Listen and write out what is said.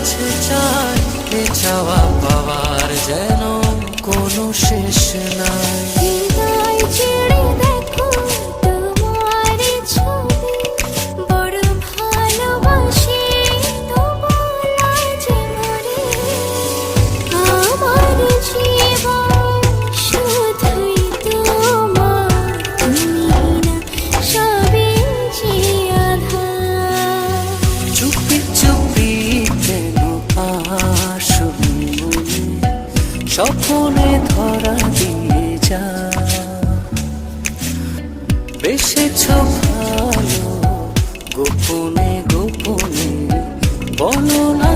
কাছে চাই, এ চাওয়া পাওয়ার যেন কোনো শেষ নাই। হৃদয় চিড়ে দেখো তোমার ছবি, বড় ভালোবাসি তোমার যে মরে। আমার জীবন শুধুই তোমার, তুমি না সবই যে আধার। চুপি চুপি কেন আসো মনে, স্বপ্নে ধরা দিয়ে যা। বেসেছ ভালো গোপনে গোপনে, বলো না